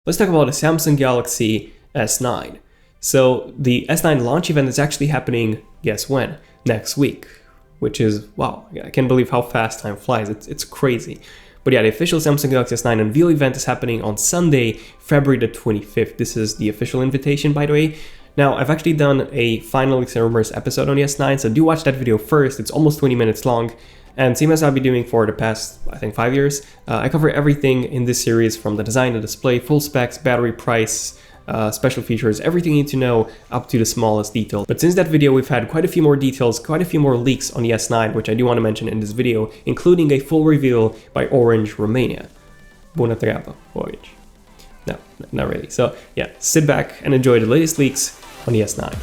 Let's talk about the Samsung Galaxy S9. So the S9 launch event is actually happening, guess when? Next week, which is, wow, I can't believe how fast time flies. It's crazy. But yeah, the official Samsung Galaxy S9 unveil event is happening on Sunday, February the 25th. This is the official invitation, by the way. Now, I've actually done a Final Leaks and Rumors episode on the S9, so do watch that video first. It's almost 20 minutes long. And same as I've been doing for the past, I think, 5 years, I cover everything in this series from the design, the display, full specs, battery price, special features, everything you need to know up to the smallest detail. But since that video, we've had quite a few more details, quite a few more leaks on the S9, which I do want to mention in this video, including a full reveal by Orange Romania. Bună treabă, Orange. No, not really. So yeah, sit back and enjoy the latest leaks on the S9.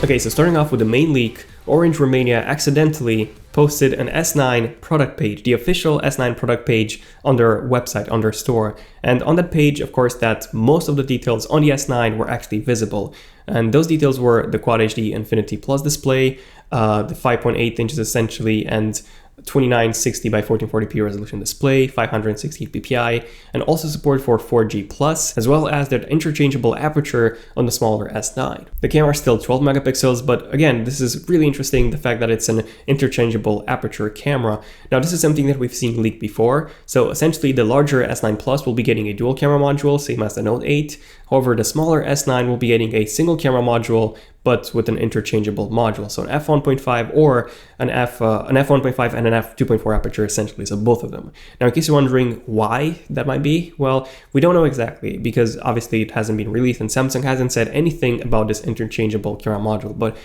Okay, so starting off with the main leak, Orange Romania accidentally posted an S9 product page, the official S9 product page on their website, on their store. And on that page, of course, that most of the details on the S9 were actually visible. And those details were the Quad HD Infinity Plus display, the 5.8 inches essentially, and 2960 by 1440p resolution display, 560 ppi, and also support for 4G+, as well as that interchangeable aperture on the smaller S9. The camera is still 12 megapixels, but again, this is really interesting, the fact that it's an interchangeable aperture camera. Now, this is something that we've seen leaked before, so essentially the larger S9 Plus will be getting a dual camera module, same as the Note 8. However, the smaller S9 will be getting a single camera module, but with an interchangeable module, so an f1.5 or an f1.5 and an f2.4 aperture essentially, so both of them. Now, in case you're wondering why that might be, well, we don't know exactly, because obviously it hasn't been released and Samsung hasn't said anything about this interchangeable camera module, but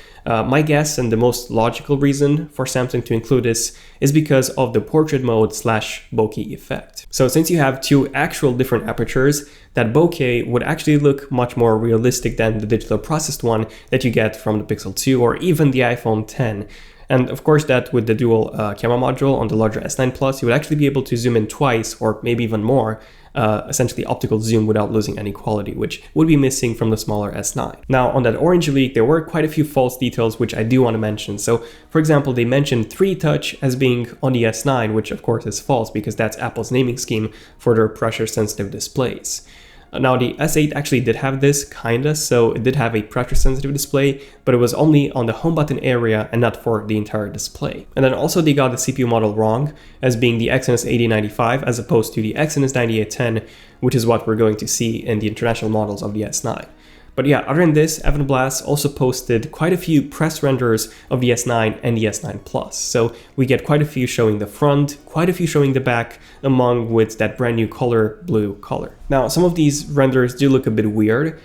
my guess and the most logical reason for Samsung to include this is because of the portrait mode / bokeh effect. So since you have two actual different apertures, that bokeh would actually look much more realistic than the digital processed one that you get from the Pixel 2 or even the iPhone 10. And of course that with the dual camera module on the larger S9 Plus, you would actually be able to zoom in twice or maybe even more, essentially optical zoom without losing any quality, which would be missing from the smaller S9. Now, on that Orange leak, there were quite a few false details which I do want to mention. So, for example, they mentioned 3Touch as being on the S9, which of course is false because that's Apple's naming scheme for their pressure-sensitive displays. Now, the S8 actually did have this, kinda, so it did have a pressure-sensitive display, but it was only on the home button area and not for the entire display. And then also they got the CPU model wrong, as being the Exynos 8095 as opposed to the Exynos 9810, which is what we're going to see in the international models of the S9. But yeah, other than this, Evan Blass also posted quite a few press renders of the S9 and the S9 Plus. So we get quite a few showing the front, quite a few showing the back, among with that brand new color, blue color. Now, some of these renders do look a bit weird.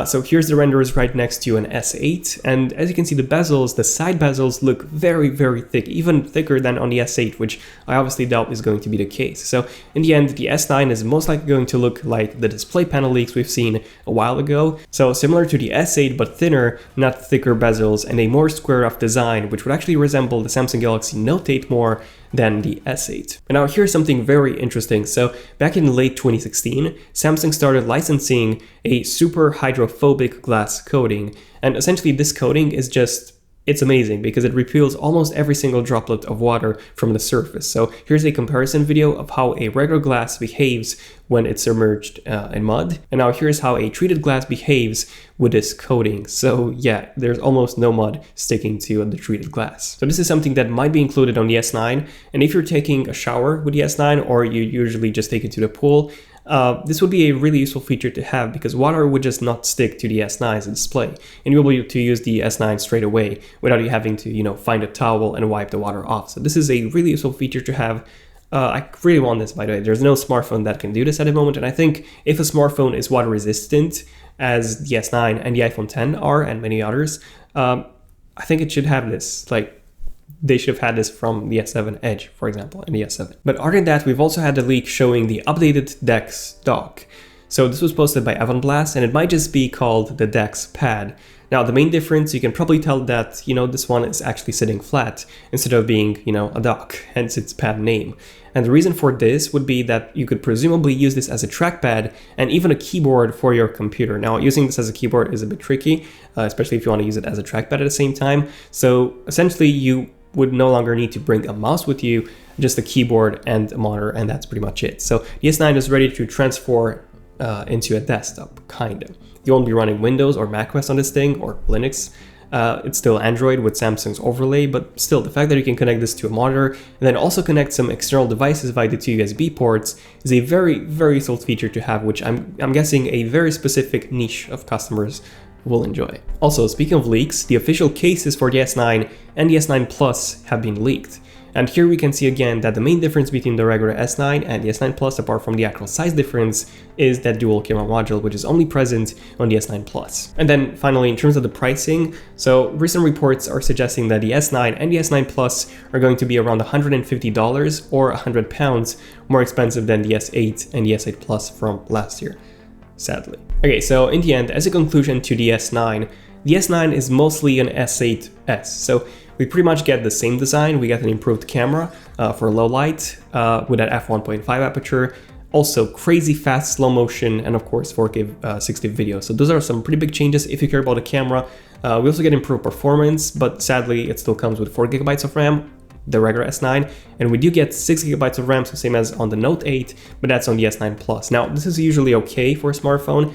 So here's the renders right next to an S8, and as you can see, the bezels, the side bezels look very, very thick, even thicker than on the S8, which I obviously doubt is going to be the case. So in the end, the S9 is most likely going to look like the display panel leaks we've seen a while ago. So similar to the S8, but thinner, not thicker bezels, and a more square-off design, which would actually resemble the Samsung Galaxy Note 8 more than the S8. And now here's something very interesting. So back in late 2016, Samsung started licensing a superhydrophobic glass coating. And essentially this coating is it's amazing because it repels almost every single droplet of water from the surface. So here's a comparison video of how a regular glass behaves when it's submerged in mud. And now here's how a treated glass behaves with this coating. So yeah, there's almost no mud sticking to the treated glass. So this is something that might be included on the S9. And if you're taking a shower with the S9 or you usually just take it to the pool, this would be a really useful feature to have because water would just not stick to the S9's display, and you'll be able to use the S9 straight away without you having to, find a towel and wipe the water off. So this is a really useful feature to have. I really want this, by the way. There's no smartphone that can do this at the moment, and I think if a smartphone is water resistant, as the S9 and the iPhone 10 are, and many others, I think it should have this. They should have had this from the S7 Edge, for example, and the S7. But other than that, we've also had the leak showing the updated Dex Dock. So this was posted by Evan Blass, and it might just be called the Dex Pad. Now, the main difference, you can probably tell that, this one is actually sitting flat instead of being, a dock, hence its pad name. And the reason for this would be that you could presumably use this as a trackpad and even a keyboard for your computer. Now, using this as a keyboard is a bit tricky, especially if you want to use it as a trackpad at the same time. So essentially, you would no longer need to bring a mouse with you, just a keyboard and a monitor, and that's pretty much it. So the S9 is ready to transform into a desktop, kind of. You won't be running Windows or macOS on this thing, or Linux. It's still Android with Samsung's overlay, but still, the fact that you can connect this to a monitor and then also connect some external devices via the 2 USB ports is a very, very useful feature to have, which I'm guessing a very specific niche of customers will enjoy. Also, speaking of leaks, the official cases for the S9 and the S9 Plus have been leaked. And here we can see again that the main difference between the regular S9 and the S9 Plus, apart from the actual size difference, is that dual camera module, which is only present on the S9 Plus. And then finally, in terms of the pricing, so recent reports are suggesting that the S9 and the S9 Plus are going to be around $150 or £100 more expensive than the S8 and the S8 Plus from last year, sadly. Okay, so in the end, as a conclusion to the S9 is mostly an S8s. So we pretty much get the same design. We get an improved camera for low light with that f1.5 aperture. Also crazy fast slow motion, and of course 4K 60 video. So those are some pretty big changes if you care about the camera. We also get improved performance, but sadly it still comes with 4 GB of RAM, the regular S9, and we do get 6 GB of RAM, so same as on the Note 8, but that's on the S9 Plus. Now this is usually okay for a smartphone,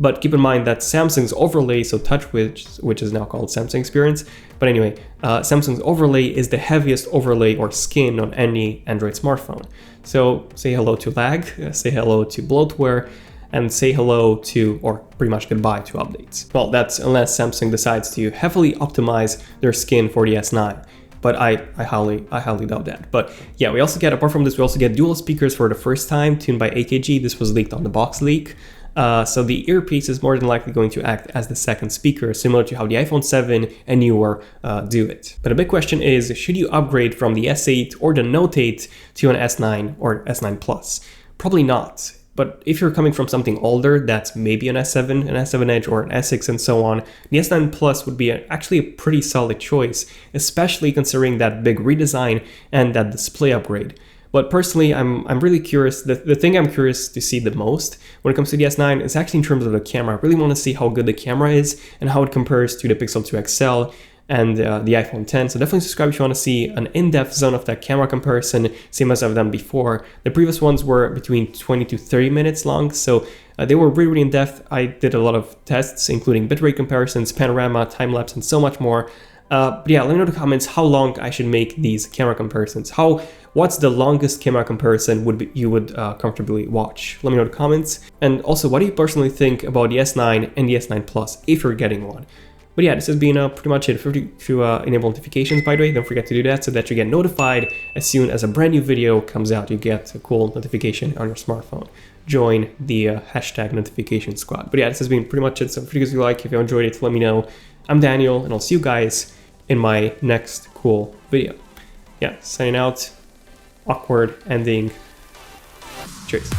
but keep in mind that Samsung's overlay, so Touch, which is now called Samsung Experience, but anyway, Samsung's overlay is the heaviest overlay or skin on any Android smartphone. So say hello to lag, say hello to bloatware, and say hello to, or pretty much goodbye to updates. Well, that's unless Samsung decides to heavily optimize their skin for the S9. But I highly doubt that. But yeah, we also get, apart from this, we also get dual speakers for the first time, tuned by AKG. This was leaked on the box leak. So the earpiece is more than likely going to act as the second speaker, similar to how the iPhone 7 and newer do it. But the big question is, should you upgrade from the S8 or the Note 8 to an S9 or S9 Plus? Probably not. But if you're coming from something older, that's maybe an S7, an S7 Edge, or an S6 and so on, the S9 Plus would be actually a pretty solid choice, especially considering that big redesign and that display upgrade. But personally, I'm really curious. The thing I'm curious to see the most when it comes to the S9 is actually in terms of the camera. I really want to see how good the camera is and how it compares to the Pixel 2 XL and the iPhone 10. So definitely subscribe if you want to see an in-depth ZONEofTECH camera comparison, same as I've done before. The previous ones were between 20 to 30 minutes long, so they were really, really in-depth. I did a lot of tests, including bitrate comparisons, panorama, time-lapse, and so much more. But yeah, let me know in the comments how long I should make these camera comparisons. What's the longest camera comparison you would comfortably watch? Let me know in the comments. And also, what do you personally think about the S9 and the S9 Plus if you're getting one? But yeah, this has been pretty much it. If you enable notifications, by the way, don't forget to do that so that you get notified as soon as a brand new video comes out. You get a cool notification on your smartphone. Join the hashtag notification squad. But yeah, this has been pretty much it. So if you guys like, if you enjoyed it, let me know. I'm Daniel, and I'll see you guys in my next cool video. Yeah, signing out. Awkward ending. Cheers.